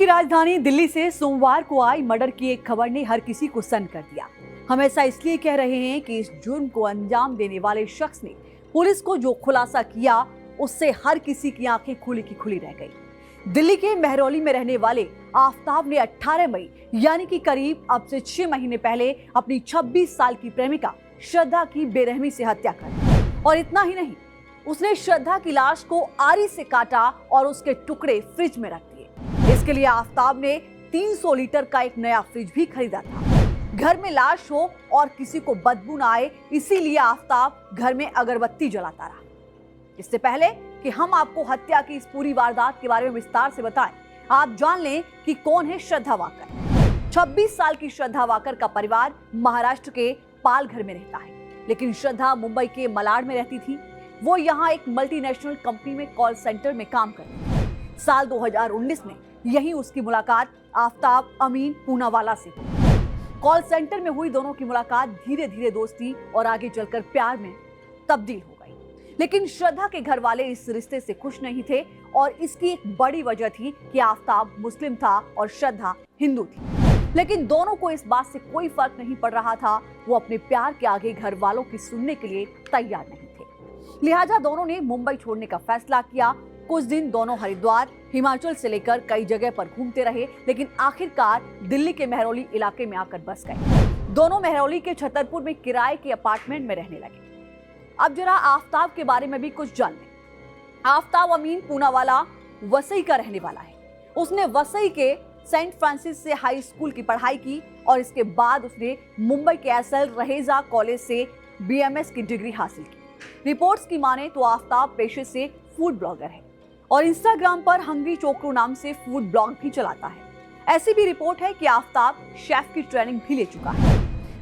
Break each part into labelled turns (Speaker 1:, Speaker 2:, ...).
Speaker 1: राजधानी दिल्ली से सोमवार को आई मर्डर की एक खबर ने हर किसी को सन्न कर दिया। हम ऐसा इसलिए कह रहे हैं कि इस जुर्म को अंजाम देने वाले शख्स ने पुलिस को जो खुलासा किया उससे हर किसी की आंखें खुली की खुली रह गई। दिल्ली के महरौली में रहने वाले आफताब ने 18 मई यानी कि करीब अब से 6 महीने पहले अपनी 26 साल की प्रेमिका श्रद्धा की बेरहमी से हत्या कर दी। और इतना ही नहीं, उसने श्रद्धा की लाश को आरी से काटा और उसके टुकड़े फ्रिज में रख दिए। इसके लिए आफताब ने 300 लीटर का एक नया फ्रिज भी खरीदा था। घर में लाश हो और किसी को बदबू न आए, इसीलिए आफताब घर में अगरबत्ती जलाता रहा। इससे पहले कि हम आपको हत्या की इस पूरी वारदात के बारे में विस्तार से बताएं, आप जान लें कि कौन है श्रद्धा वाकर। 26 साल की श्रद्धा वाकर का परिवार महाराष्ट्र के पालघर में रहता है, लेकिन श्रद्धा मुंबई के मलाड में रहती थी। वो यहाँ एक मल्टीनेशनल कंपनी में कॉल सेंटर में काम करती थी। साल 2019 में यही उसकी मुलाकात आफताब अमीन पूनावाला से हुई। कॉल सेंटर में हुई दोनों की मुलाकात धीरे धीरे दोस्ती और आगे चलकर प्यार में तब्दील हो गई। लेकिन श्रद्धा के घर वाले इस रिश्ते से खुश नहीं थे और इसकी एक बड़ी वजह थी कि आफताब मुस्लिम था और श्रद्धा हिंदू थी। लेकिन दोनों को इस बात से कोई फर्क नहीं पड़ रहा था। वो अपने प्यार के आगे घर वालों की सुनने के लिए तैयार नहीं थे। लिहाजा दोनों ने मुंबई छोड़ने का फैसला किया। कुछ दिन दोनों हरिद्वार, हिमाचल से लेकर कई जगह पर घूमते रहे, लेकिन आखिरकार दिल्ली के महरौली इलाके में आकर बस गए। दोनों महरौली के छतरपुर में किराए के अपार्टमेंट में रहने लगे। अब जरा आफताब के बारे में भी कुछ जान लें। आफताब अमीन पूनावाला वसई का रहने वाला है। उसने वसई के सेंट फ्रांसिस से हाई स्कूल की पढ़ाई की और इसके बाद उसने मुंबई के एसएल रहेजा कॉलेज से बीएमएस की डिग्री हासिल की। रिपोर्ट्स की माने तो आफताब पेशे से फूड ब्लॉगर है और इंस्टाग्राम पर हंग्री चोकरू नाम से फूड ब्लॉग भी चलाता है। ऐसी भी रिपोर्ट है कि आफताब शेफ की ट्रेनिंग भी ले चुका है।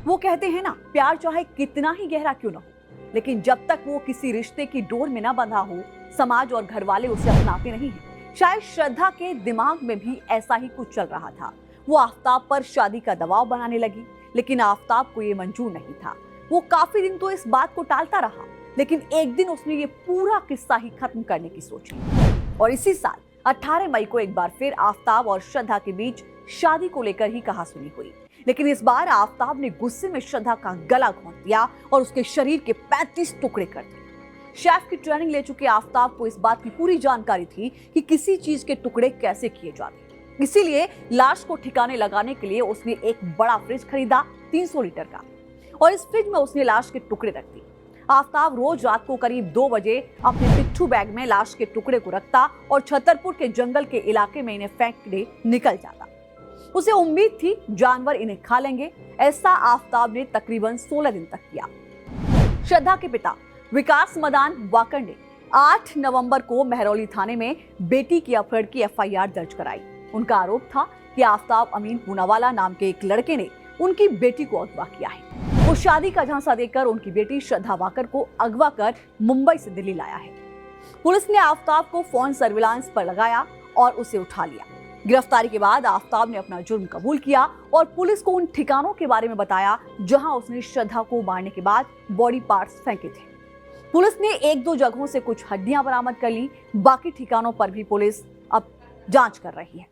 Speaker 1: वो कहते हैं ना, प्यार चाहे कितना ही गहरा क्यों ना हो, लेकिन जब तक वो किसी रिश्ते की डोर में ना बंधा हो, समाज और घर वाले उसे अपनाते नहीं हैं। शायद श्रद्धा के दिमाग में भी ऐसा ही कुछ चल रहा था। वो आफताब पर शादी का दबाव बनाने लगी, लेकिन आफताब को ये मंजूर नहीं था। वो काफी दिन तो इस बात को टालता रहा, लेकिन एक दिन उसने ये पूरा किस्सा ही खत्म करने की सोची। और इसी साल 18 मई को एक बार फिर आफताब और श्रद्धा के बीच शादी को लेकर ही कहासुनी हुई। लेकिन इस बार आफताब ने गुस्से में श्रद्धा का गला घोंट दिया और उसके शरीर के 35 टुकड़े कर दिए। शेफ की ट्रेनिंग ले चुके आफताब को इस बात की पूरी जानकारी थी कि किसी चीज के टुकड़े कैसे किए जाते। इसीलिए लाश को ठिकाने लगाने के लिए उसने एक बड़ा फ्रिज खरीदा 300 लीटर का, और इस फ्रिज में उसने लाश के टुकड़े रख दिए। आफताब रोज रात को करीब 2 बजे अपने पिट्ठू बैग में लाश के टुकड़े को रखता और छतरपुर के जंगल के इलाके में इन्हें फेंकने निकल जाता। उसे उम्मीद थी जानवर इन्हें खा लेंगे। ऐसा आफताब ने तकरीबन 16 दिन तक किया। श्रद्धा के पिता विकास मदान वाकर ने 8 नवंबर को महरौली थाने में बेटी की अपहरण की एफआईआर दर्ज कराई। उनका आरोप था कि आफताब अमीन पूनावाला नाम के एक लड़के ने उनकी बेटी को अगवा किया है। वो शादी का झांसा देकर उनकी बेटी श्रद्धा वाकर को अगवा कर मुंबई से दिल्ली लाया है। पुलिस ने आफताब को फोन सर्विलांस पर लगाया और उसे उठा लिया। गिरफ्तारी के बाद आफताब ने अपना जुर्म कबूल किया और पुलिस को उन ठिकानों के बारे में बताया जहां उसने श्रद्धा को मारने के बाद बॉडी पार्ट्स फेंके थे। पुलिस ने 1-2 जगहों से कुछ हड्डियां बरामद कर ली। बाकी ठिकानों पर भी पुलिस अब जांच कर रही है।